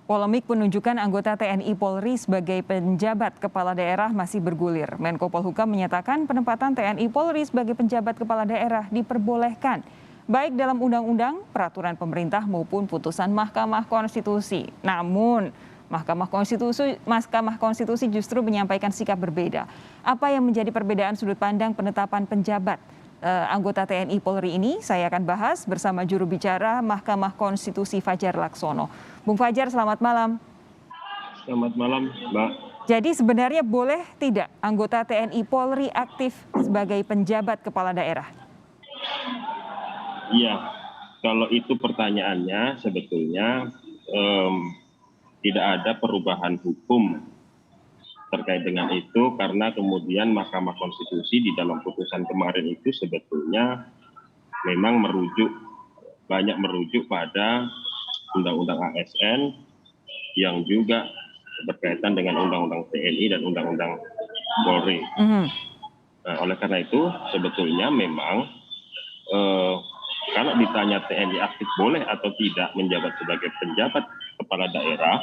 Polemik penunjukan anggota TNI Polri sebagai penjabat kepala daerah masih bergulir. Menko Polhukam menyatakan penempatan TNI Polri sebagai penjabat kepala daerah diperbolehkan, baik dalam undang-undang, peraturan pemerintah maupun putusan Mahkamah Konstitusi. Namun, Mahkamah Konstitusi justru menyampaikan sikap berbeda. Apa yang menjadi perbedaan sudut pandang penetapan penjabat anggota TNI Polri ini saya akan bahas bersama juru bicara Mahkamah Konstitusi Fajar Laksono. Bung Fajar, selamat malam. Selamat malam, Mbak. Jadi sebenarnya boleh tidak anggota TNI Polri aktif sebagai penjabat kepala daerah? Iya, kalau itu pertanyaannya sebetulnya tidak ada perubahan hukum terkait dengan itu, karena kemudian Mahkamah Konstitusi di dalam putusan kemarin itu sebetulnya memang banyak merujuk pada Undang-Undang ASN yang juga berkaitan dengan Undang-Undang TNI dan Undang-Undang Polri. Nah, oleh karena itu sebetulnya memang kalau ditanya TNI aktif boleh atau tidak menjabat sebagai penjabat kepala daerah,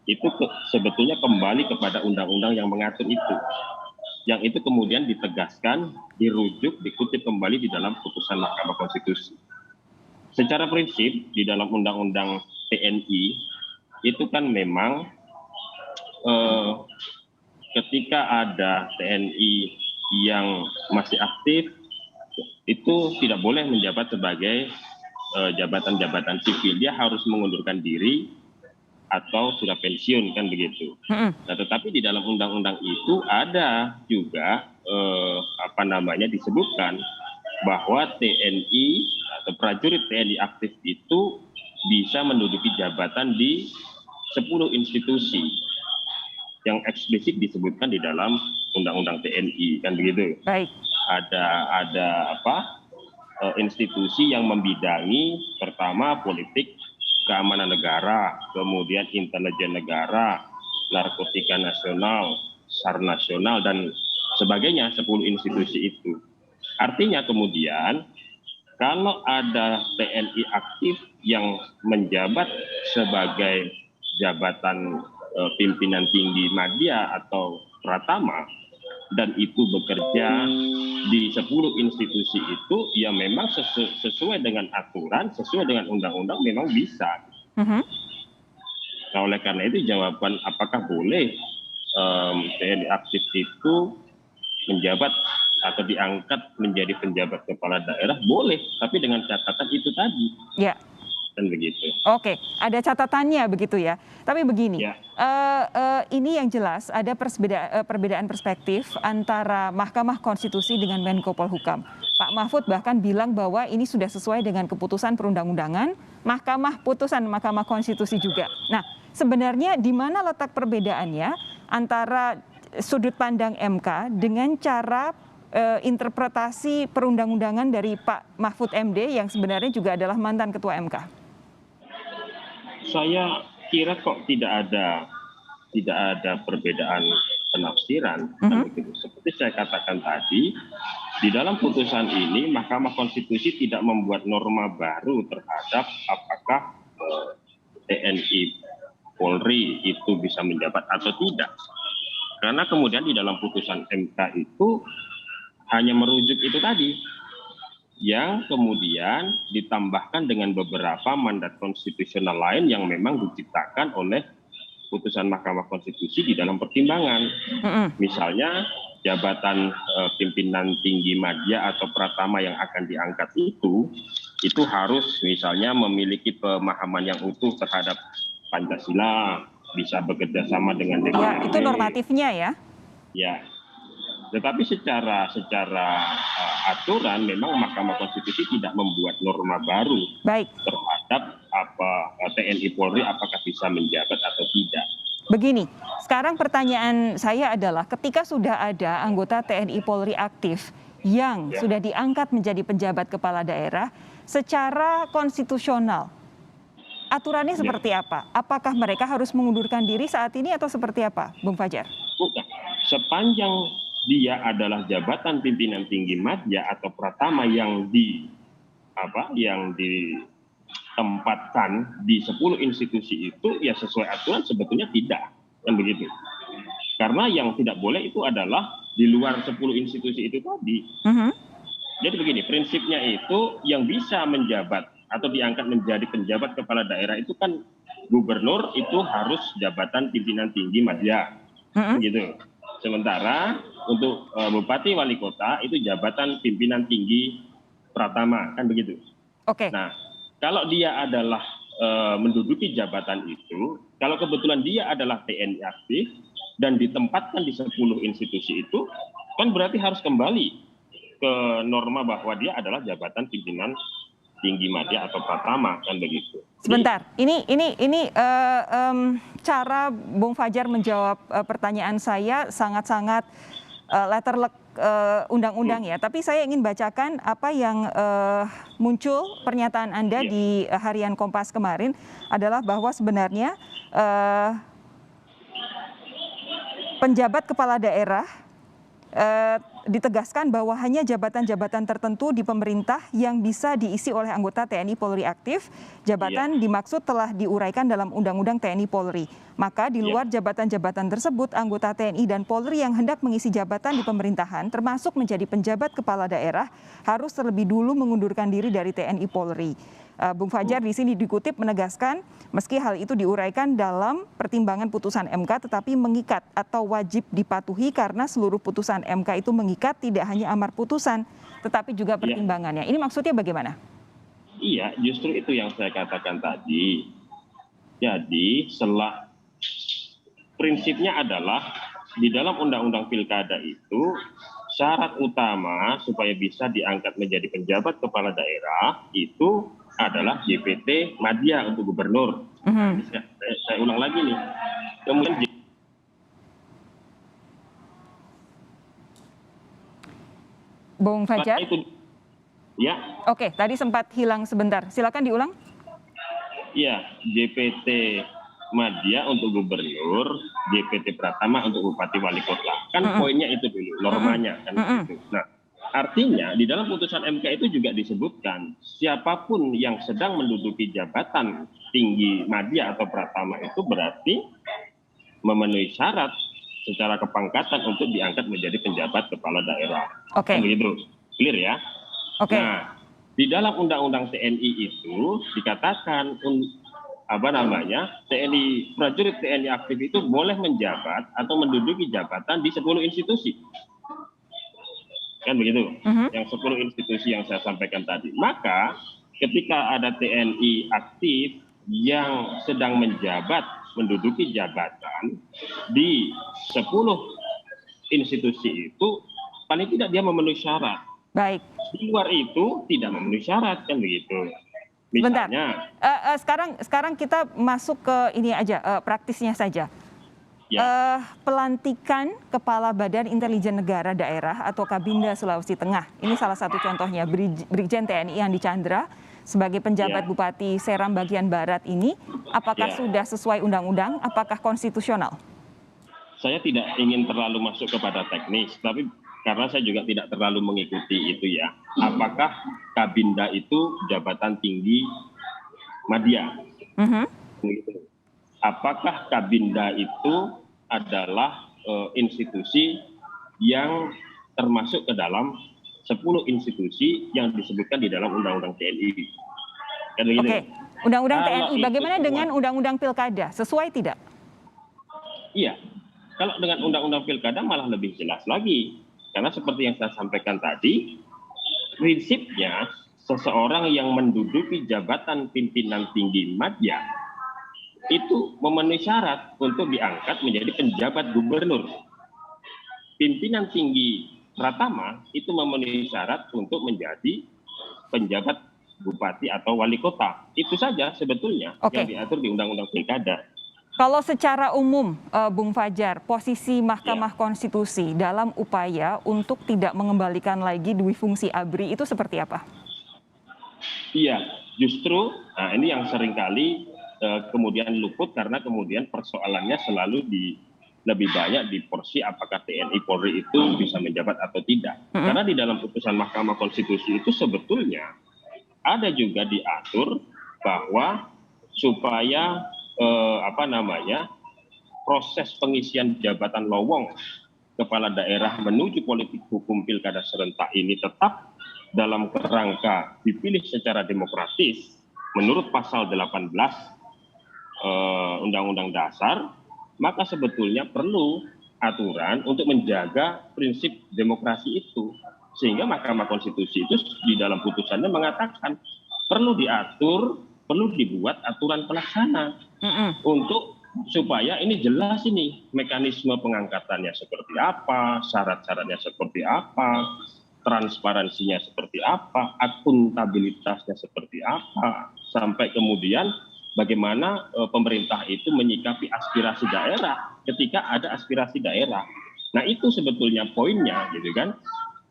itu sebetulnya kembali kepada undang-undang yang mengatur itu. Yang itu kemudian ditegaskan, dirujuk, dikutip kembali di dalam putusan Mahkamah Konstitusi. Secara prinsip, di dalam undang-undang TNI, itu kan memang ketika ada TNI yang masih aktif, itu tidak boleh menjabat sebagai jabatan-jabatan sipil. Dia harus mengundurkan diri atau sudah pensiun, kan begitu. Nah, tetapi di dalam undang-undang itu ada juga disebutkan bahwa TNI atau prajurit TNI aktif itu bisa menduduki jabatan di 10 institusi yang eksplisit disebutkan di dalam undang-undang TNI, kan begitu. Baik. Ada institusi yang membidangi pertama politik, keamanan negara, kemudian intelijen negara, narkotika nasional, SAR nasional, dan sebagainya, 10 institusi itu. Artinya kemudian kalau ada TNI aktif yang menjabat sebagai jabatan pimpinan tinggi madya atau pratama, dan itu bekerja di 10 institusi itu, ya memang sesuai dengan aturan, sesuai dengan undang-undang memang bisa. Nah, oleh karena itu jawaban apakah boleh TNI aktif itu menjabat atau diangkat menjadi penjabat kepala daerah, boleh, tapi dengan catatan itu tadi. Ya. Dan begitu. Oke, ada catatannya begitu ya. Tapi begini, ya. Ini yang jelas ada perbedaan perspektif antara Mahkamah Konstitusi dengan Menko Polhukam. Pak Mahfud bahkan bilang bahwa ini sudah sesuai dengan keputusan perundang-undangan, putusan Mahkamah Konstitusi juga. Nah, sebenarnya di mana letak perbedaannya antara sudut pandang MK dengan cara interpretasi perundang-undangan dari Pak Mahfud MD yang sebenarnya juga adalah mantan Ketua MK? Saya kira kok tidak ada perbedaan penafsiran. Seperti saya katakan tadi, di dalam putusan ini Mahkamah Konstitusi tidak membuat norma baru terhadap apakah TNI Polri itu bisa menjabat atau tidak. Karena kemudian di dalam putusan MK itu hanya merujuk itu tadi, yang kemudian ditambahkan dengan beberapa mandat konstitusional lain yang memang diciptakan oleh putusan Mahkamah Konstitusi di dalam pertimbangan. Misalnya jabatan pimpinan tinggi madya atau pratama yang akan diangkat itu harus misalnya memiliki pemahaman yang utuh terhadap Pancasila, bisa bekerja sama dengan DPR. Ya, itu normatifnya ya. Ya. Tetapi secara aturan memang Mahkamah Konstitusi tidak membuat norma baru terhadap TNI Polri apakah bisa menjabat atau tidak. Begini, sekarang pertanyaan saya adalah ketika sudah ada anggota TNI Polri aktif yang sudah diangkat menjadi penjabat kepala daerah, secara konstitusional aturannya seperti apa? Apakah mereka harus mengundurkan diri saat ini atau seperti apa, Bung Fajar? Bukan. Sepanjang dia adalah jabatan pimpinan tinggi madya atau pratama yang ditempatkan di 10 institusi itu ya sesuai aturan sebetulnya tidak, kan begitu. Karena yang tidak boleh itu adalah di luar 10 institusi itu tadi. Jadi begini, prinsipnya itu yang bisa menjabat atau diangkat menjadi penjabat kepala daerah itu kan gubernur itu harus jabatan pimpinan tinggi madya, gitu. Sementara untuk bupati wali kota itu jabatan pimpinan tinggi pratama, kan begitu. Oke. Nah, kalau dia adalah menduduki jabatan itu, kalau kebetulan dia adalah TNI aktif dan ditempatkan di 10 institusi itu, kan berarti harus kembali ke norma bahwa dia adalah jabatan pimpinan tinggi madya atau pratama, kan begitu. Sebentar, ini cara Bung Fajar menjawab pertanyaan saya sangat-sangat letterlek undang-undang ya. Tapi saya ingin bacakan apa yang muncul pernyataan Anda di Harian Kompas kemarin adalah bahwa sebenarnya penjabat kepala daerah ditegaskan bahwa hanya jabatan-jabatan tertentu di pemerintah yang bisa diisi oleh anggota TNI Polri aktif. Jabatan dimaksud telah diuraikan dalam Undang-Undang TNI Polri. Maka di luar jabatan-jabatan tersebut, anggota TNI dan Polri yang hendak mengisi jabatan di pemerintahan, termasuk menjadi penjabat kepala daerah, harus terlebih dulu mengundurkan diri dari TNI Polri. Bung Fajar di sini dikutip menegaskan, meski hal itu diuraikan dalam pertimbangan putusan MK, tetapi mengikat atau wajib dipatuhi karena seluruh putusan MK itu mengikat tidak hanya amar putusan, tetapi juga pertimbangannya. Ini maksudnya bagaimana? Iya, justru itu yang saya katakan tadi. Jadi, prinsipnya adalah di dalam Undang-Undang Pilkada itu syarat utama supaya bisa diangkat menjadi penjabat kepala daerah itu adalah JPT madya untuk gubernur. Saya ulang lagi nih. Kemudian Bung Fajar? Ya. Oke, tadi sempat hilang sebentar. Silakan diulang. Iya, JPT madya untuk gubernur, JPT pratama untuk bupati wali kota. Kan poinnya itu dulu, normanya kan gitu. Nah, artinya di dalam putusan MK itu juga disebutkan siapapun yang sedang menduduki jabatan tinggi madya atau pratama itu berarti memenuhi syarat secara kepangkatan untuk diangkat menjadi penjabat kepala daerah. Oke. Begitu, clear ya? Oke. Nah, di dalam Undang-Undang TNI itu dikatakan TNI prajurit TNI aktif itu boleh menjabat atau menduduki jabatan di 10 institusi. Kan begitu, yang 10 institusi yang saya sampaikan tadi. Maka ketika ada TNI aktif yang sedang menduduki jabatan di 10 institusi itu, paling tidak dia memenuhi syarat. Baik. Di luar itu tidak memenuhi syarat, kan begitu. Misalnya, sekarang kita masuk ke ini aja, praktisnya saja. Pelantikan Kepala Badan Intelijen Negara Daerah atau Kabinda Sulawesi Tengah. Ini salah satu contohnya, Brigjen TNI Andi Chandra sebagai penjabat Bupati Seram bagian Barat ini, apakah sudah sesuai undang-undang, apakah konstitusional? Saya tidak ingin terlalu masuk kepada teknis, tapi karena saya juga tidak terlalu mengikuti itu ya. Apakah Kabinda itu jabatan tinggi madya? Apakah Kabinda itu adalah institusi yang termasuk ke dalam 10 institusi yang disebutkan di dalam Undang-Undang TNI? Oke, Undang-Undang TNI, bagaimana dengan Undang-Undang Pilkada? Sesuai tidak? Iya, kalau dengan Undang-Undang Pilkada malah lebih jelas lagi. Karena seperti yang saya sampaikan tadi, prinsipnya seseorang yang menduduki jabatan pimpinan tinggi madya itu memenuhi syarat untuk diangkat menjadi penjabat gubernur. Pimpinan tinggi pratama itu memenuhi syarat untuk menjadi penjabat bupati atau wali kota. Itu saja sebetulnya yang diatur di Undang-Undang Pilkada. Kalau secara umum, Bung Fajar, posisi Mahkamah Konstitusi dalam upaya untuk tidak mengembalikan lagi dui fungsi ABRI itu seperti apa? Iya, justru ini yang seringkali kemudian luput karena kemudian persoalannya selalu lebih banyak di porsi apakah TNI Polri itu bisa menjabat atau tidak. Karena di dalam putusan Mahkamah Konstitusi itu sebetulnya ada juga diatur bahwa supaya proses pengisian jabatan lowong kepala daerah menuju politik hukum pilkada serentak ini tetap dalam kerangka dipilih secara demokratis menurut pasal 18 Undang-Undang Dasar, maka sebetulnya perlu aturan untuk menjaga prinsip demokrasi itu. Sehingga Mahkamah Konstitusi itu di dalam putusannya mengatakan perlu diatur, perlu dibuat aturan pelaksana untuk supaya ini jelas ini mekanisme pengangkatannya seperti apa, syarat-syaratnya seperti apa, transparansinya seperti apa, akuntabilitasnya seperti apa, sampai kemudian bagaimana pemerintah itu menyikapi aspirasi daerah ketika ada aspirasi daerah. Nah itu sebetulnya poinnya gitu kan.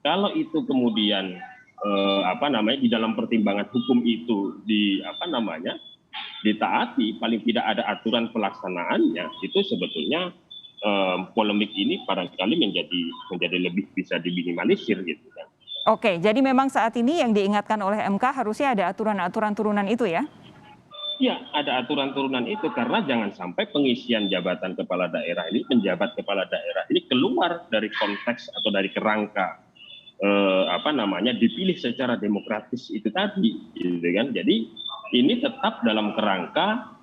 Kalau itu kemudian di dalam pertimbangan hukum itu ditaati, paling tidak ada aturan pelaksanaannya, itu sebetulnya polemik ini barangkali menjadi lebih bisa diminimalisir gitu kan. Oke, jadi memang saat ini yang diingatkan oleh MK harusnya ada aturan-aturan turunan itu ya? Ya, ada aturan turunan itu karena jangan sampai pengisian jabatan kepala daerah ini, penjabat kepala daerah ini keluar dari konteks atau dari kerangka dipilih secara demokratis itu tadi, gitu kan? Jadi ini tetap dalam kerangka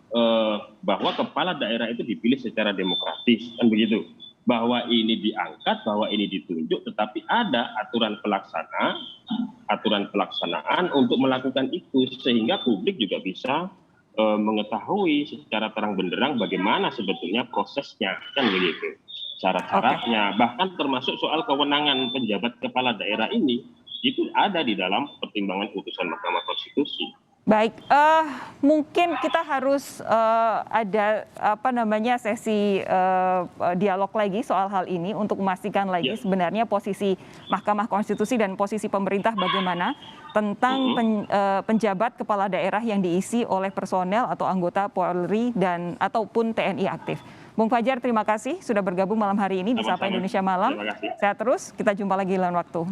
bahwa kepala daerah itu dipilih secara demokratis, kan begitu? Bahwa ini diangkat, bahwa ini ditunjuk, tetapi ada aturan pelaksanaan untuk melakukan itu sehingga publik juga bisa mengetahui secara terang benderang bagaimana sebetulnya prosesnya, kan begitu, syarat-syaratnya, bahkan termasuk soal kewenangan penjabat kepala daerah ini itu ada di dalam pertimbangan putusan Mahkamah Konstitusi. Baik, mungkin kita harus ada sesi dialog lagi soal hal ini untuk memastikan lagi sebenarnya posisi Mahkamah Konstitusi dan posisi pemerintah bagaimana tentang penjabat kepala daerah yang diisi oleh personel atau anggota Polri dan ataupun TNI aktif. Bung Fajar, terima kasih sudah bergabung malam hari ini di Sapa Indonesia Malam. Sehat terus, kita jumpa lagi lain waktu.